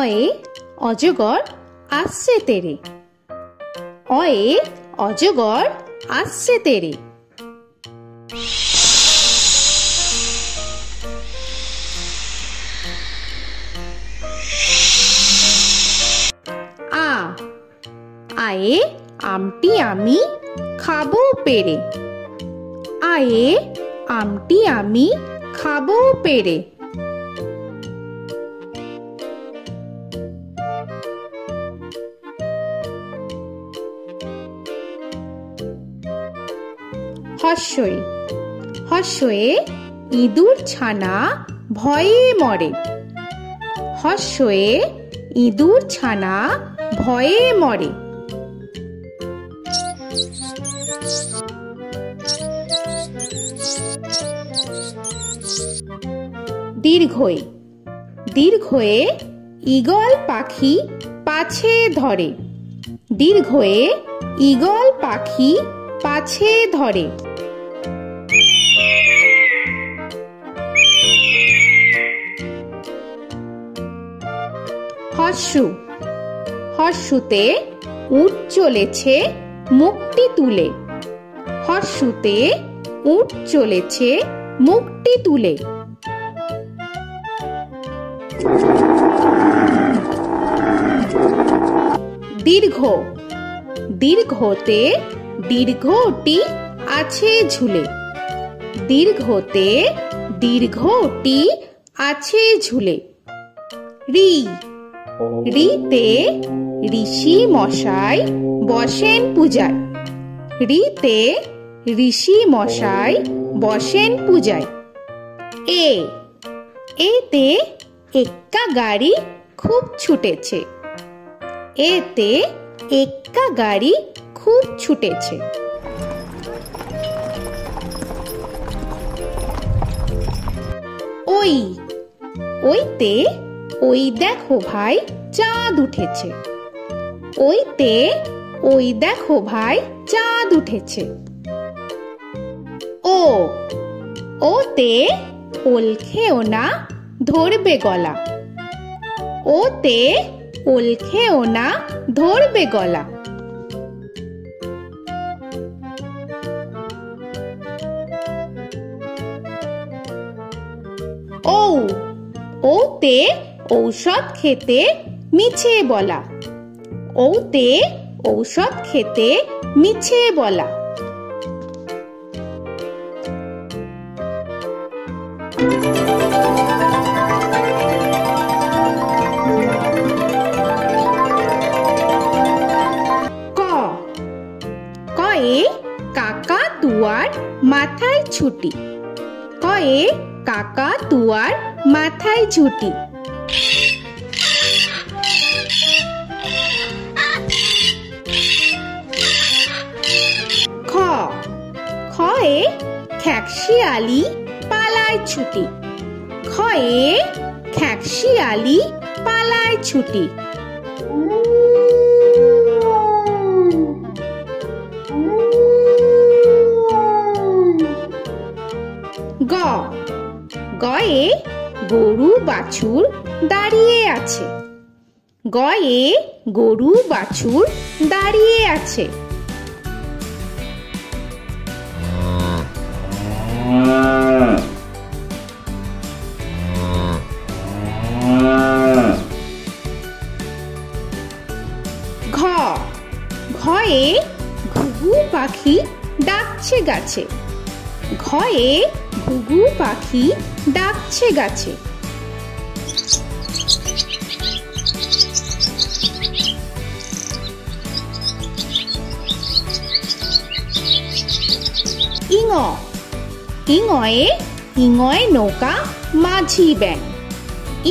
অয়ে অজগর আসছে তেরে। অয়ে অজগর আসছে তেরে। আ আয়ে আমটি আমি খাবো পেরে। আয়ে আমটি আমি খাবো পেরে। হর্ষই হর্ষয়ে ইঁদুর ছানা ভয়ে মরে। হর্ষয়ে ইঁদুর ছানা ভয়ে মরে। দীর্ঘই দীর্ঘয়ে ঈগল পাখি পাছে ধরে। দীর্ঘয়ে ঈগল পাখি পাছে ধরে। হর্ষু হর্ষুতে উট চলেছে মুখটি তুলে। হর্ষুতে উট চলেছে মুখটি তুলে। দীর্ঘ দীর্ঘতে দীর্ঘটি আছে ঝুলে। দীর্ঘতে দীর্ঘটি আছে ঝুলে। রি রিতে ঋষি মশাই বসেন পূজায়। রিতে ঋষি মশাই বসেন পূজায়। এ এতে এক্কা গাড়ি খুব ছুটেছে। এতে এক্কা গাড়ি খুব ছুটেছে। ওই ওইতে ওই দেখো ভাই চাঁদ উঠেছে। ওইতে ওই দেখো ভাই চাঁদ উঠেছে। ও ওতে ওল খেও না ধরবে গলা। ওতে ওল খেও না ধরবে গলা। ও ওতে ঔষধ খেতে মিছে বলা। ওতে ঔষধ খেতে মিছে বলা। ক কয়ে কাকা তুয়ার মাথায় ছুটি। কয়ে কাকা তুয়ার মাথায় ঝুটি। খ খয়ে খ্যাকশিয়ালি পালায় ছুটি। খয়ে খ্যাকশিয়ালি পালায় ছুটি। গ গয়ে গরু বাছুর দাঁড়িয়ে আছে। গয়ে গরু বাছুর দাঁড়িয়ে আছে। ঘ ঘয়ে ঘুঘু পাখি ডাকছে গাছে। ঘয়ে ঘুঘু পাখি ডাকছে গাছে। ইঙ ইঙয়ে ইঙয়ে নৌকা মাঝি ব্যাং।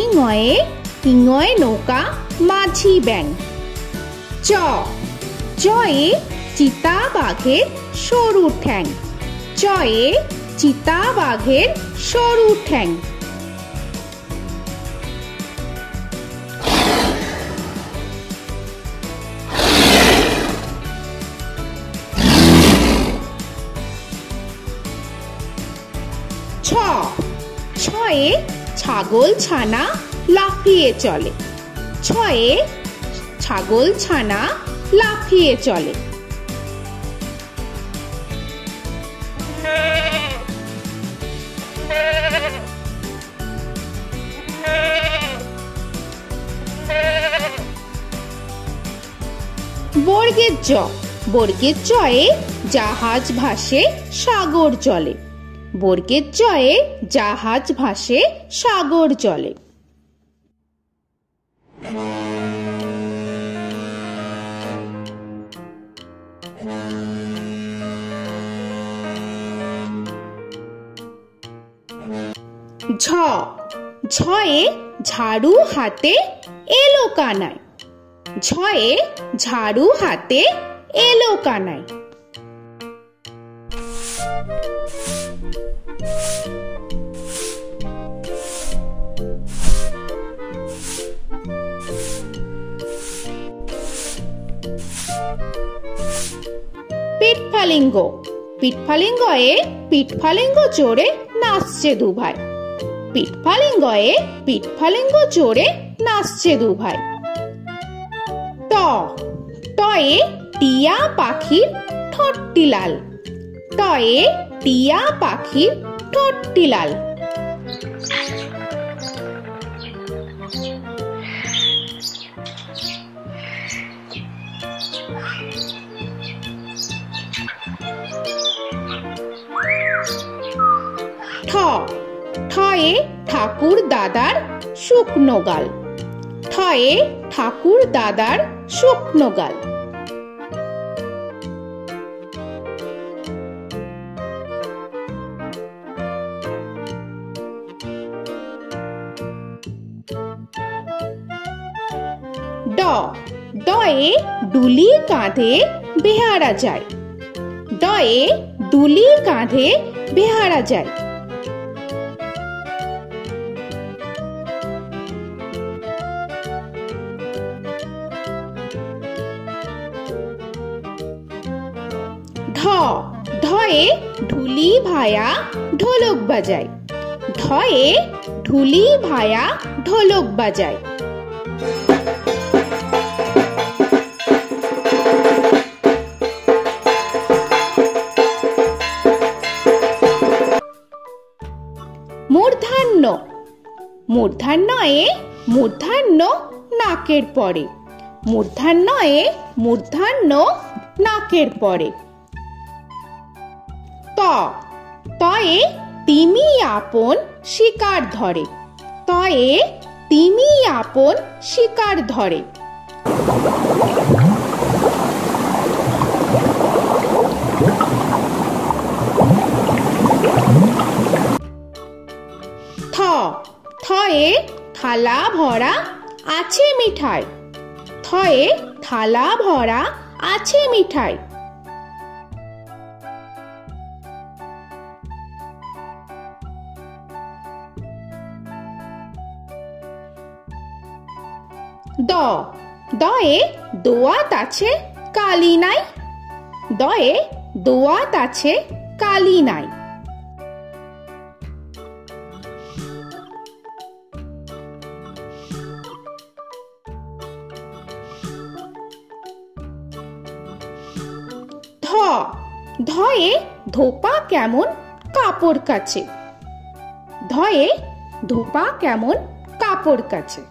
ইঙয়ে ইঙয়ে নৌকা মাঝি ব্যাং। চ চয়ে চিতা বাঘের সরু ঠ্যাং। চয়ে চিতা বাঘের সরু ঠ্যাং। ছ ছয়ে ছাগল ছানা লাফিয়ে চলে। ছয়ে ছাগল ছানা লাফিয়ে চলে। বর্গের জ, বর্গের জয়ে জাহাজ ভাসে সাগর চলে। বর্গের জয়ে জাহাজ ভাসে সাগর চলে। ঝ, ঝয়ে ঝাড়ু হাতে এলো কানাই। ঝয়ে ঝাড়ু হাতে এলো কানাই। পিঠফালিঙ্গ, পিঠফালিঙ্গয়ে পিঠফালিঙ্গ চড়ে নাচছে দুভাই। পিঠফালিঙ্গয়ে পিঠফালিঙ্গ চড়ে নাচছে দুভাই। ট, টয়ে টিয়া পাখির ঠোঁটটি লাল। টয়ে টিয়া পাখির ঠোঁটটি লাল। ঠ, ঠয়ে ঠাকুর দাদার শুকনো গাল। ঠয়ে ঠাকুর দাদার শুকনো গাল। ড, ডয়ে ডুলি কাঁধে বেহারা যায়। ডয়ে ডুলি কাঁধে বেহারা যায়। ঢ, ঢয়ে ঢুলি ভায়া ঢোলক বাজায়। ঢয়ে ঢুলি ভায়া ঢোলক বাজায়। মূর্ধন্য, মূর্ধন্যয়ে মূর্ধন্য নাকের পরে। মূর্ধন্যয়ে মূর্ধন্য নাকের পরে। ত, তয়ে তিমি আপন শিকার ধরে। তয়ে তিমি আপন শিকার ধরে। থ, থয়ে থালা ভরা আছে মিঠাই। থয়ে থালা ভরা আছে মিঠাই। দ, দয়ে দোয়াত আছে কালি নাই। দয়ে দোয়াত আছে কালি নাই। ধ, ধয়ে ধোপা কেমন কাপড় কাচে। ধয়ে ধোপা কেমন কাপড় কাচে।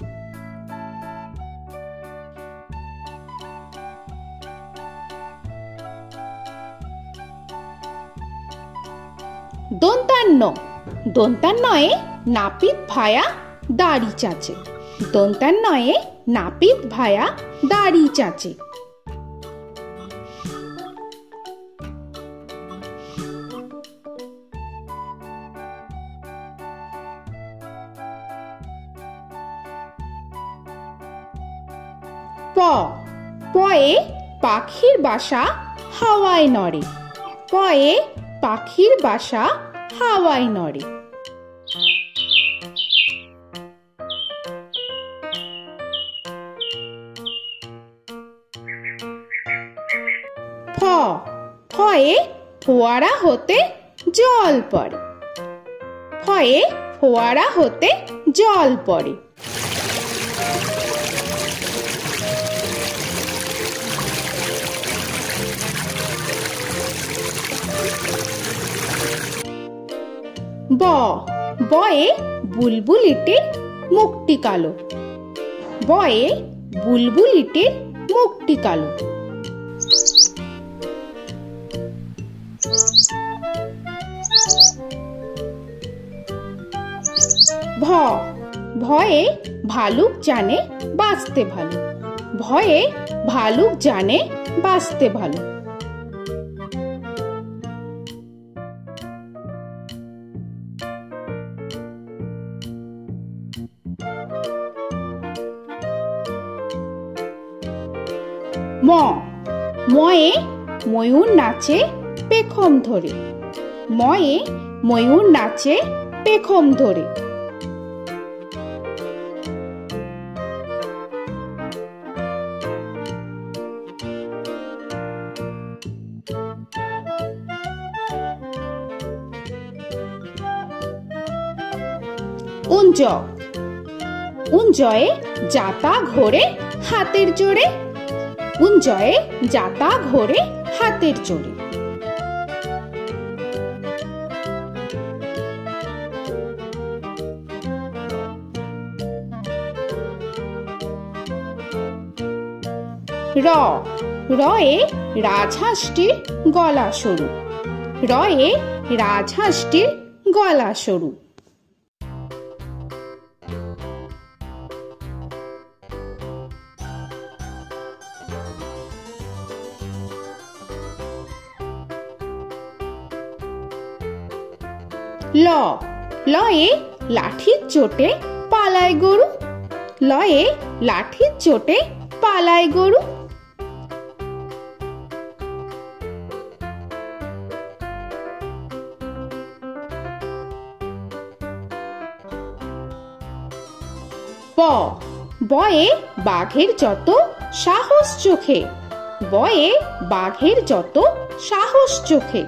দন্তান্ন, দন্তান্নয়ে নাপিত ভায়া দাড়ি চাচে। দন্তান্নয়ে নাপিত ভায়া দাড়ি চাচে। প, পয়ে পাখির বাসা হাওয়ায় নড়ে। পয়ে পাখির বাসা হাওয়ায় নড়ে। ফ, ফয়ে ফোয়ারা হতে জল পড়ে। ফয়ে ফোয়ারা হতে জল পড়ে। ব বয়ে বুলবুলিটির মুখটি কালো। বয়ে বুলবুলিটির মুখটি কালো। ভ ভয়ে ভালুক জানে বাঁচতে ভালো। ভয়ে ভালুক জানে বাঁচতে ভালো। ম ময়ে ময়ূর নাচে পেখম ধরে। ময়ে ময়ূর নাচে পেখম ধরে। উঞ্জ উঞ্জয়ে যাতা ঘোরে হাতের জোরে। উঞ্জয়ে যাতা ঘোরে হাতের জোরে। র রয়ে রাজহাঁসটির গলা সরু। রয়ে রাজহাঁসটির গলা সরু। ল লয়ে লাঠির চোটে পালায় গরু। লয়ে লাঠির চোটে পালায় গরু। ব বয়ে বাঘের যত সাহস চোখে। বয়ে বাঘের যত সাহস চোখে।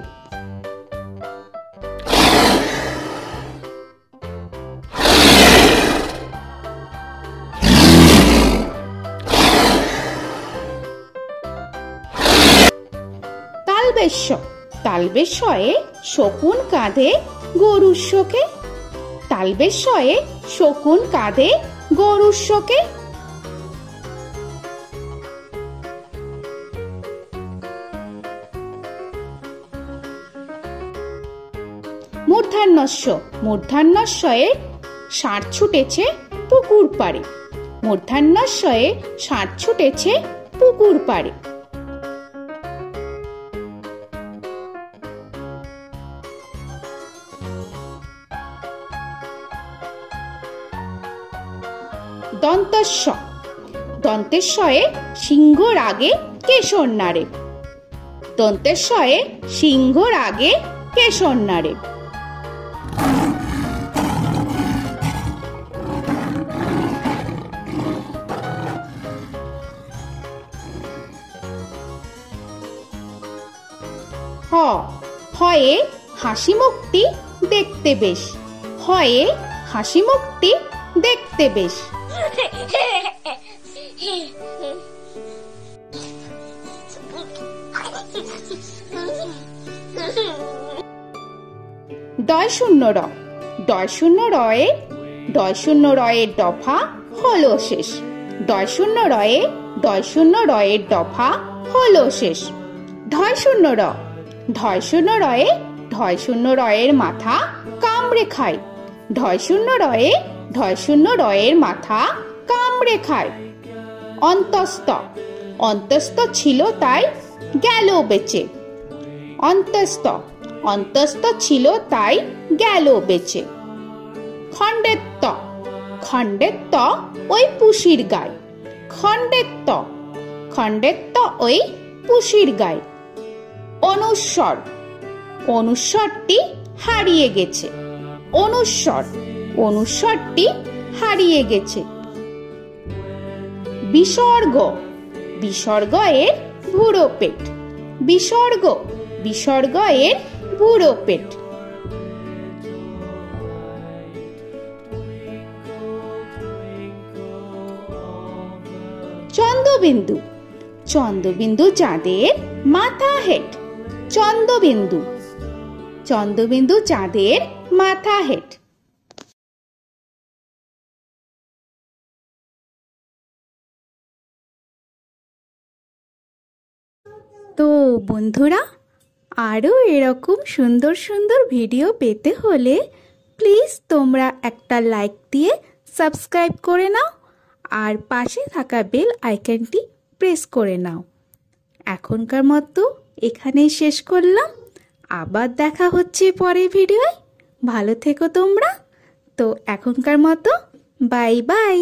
তালবেশ্য তালবেশ্যয়ে শকুন কাঁধে গরুর শোকে। তালবেশ্যয়ে শকুন কাঁধে গরুর শোকে। মূর্ধন্যস্য মূর্ধন্যস্বয়ে ষাঁড় ছুটেছে পুকুর পাড়ে। মূর্ধন্যস্বয়ে ষাঁড় ছুটেছে পুকুর পাড়ে। দন্তস্ব দন্তেশ্বয়ে সিংহ রাগে কেশর নাড়ে। দন্তেশ্বয়ে সিংহ রাগে কেশর নাড়ে। হ হয়ে হাসি মুখটি দেখতে বেশ। হয়ে হাসি মুখটি দেখতে বেশ। ডয় শূন্য র ডয় শূন্য রয়ে ডয় শূন্য রয়ের দফা হলো শেষ। ডয় শূন্য রয়ে ডয় শূন্য রয়ের দফা হলো শেষ। ঢয় শূন্য র ঢয় শূন্য রয়ে ঢয় শূন্য রয়ের মাথা কামড়ে খায়। ঢয় শূন্য রয়ে ঢয় শূন্য রয়ের মাথা কামড়ে খায়। অন্তস্থ অন্তস্থ ছিল তাই গেল বেঁচে। অন্তস্থ অন্তস্থ ছিল তাই গেল বেঁচে। খণ্ডেত্ব খণ্ডেত্ব ওই পুষির গায়। খণ্ডেত্ব খণ্ডেত্ব ওই পুষির গায়। অনুস্বর অনুস্বরটি হারিয়ে গেছে। অনুস্বর অনুস্বরটি হারিয়ে গেছে। বিসর্গ বিসর্গ এর ভুরো পেট। বিসর্গ বিসর্গ এর ভুরো পেট। চন্দ্রবিন্দু চন্দ্রবিন্দু চাঁদের মাথা হেট। চন্দ্রবিন্দু চন্দ্রবিন্দু চাঁদের মাথা হেড। তো বন্ধুরা, আরও এরকম সুন্দর সুন্দর ভিডিও পেতে হলে প্লিজ তোমরা একটা লাইক দিয়ে সাবস্ক্রাইব করে নাও আর পাশে থাকা বেল আইকনটি প্রেস করে নাও। এখনকার মতো এখানেই শেষ করলাম, আবার দেখা হচ্ছে পরের ভিডিওয়। ভালো থেকো তোমরা। তো এখনকার মতো বাই বাই।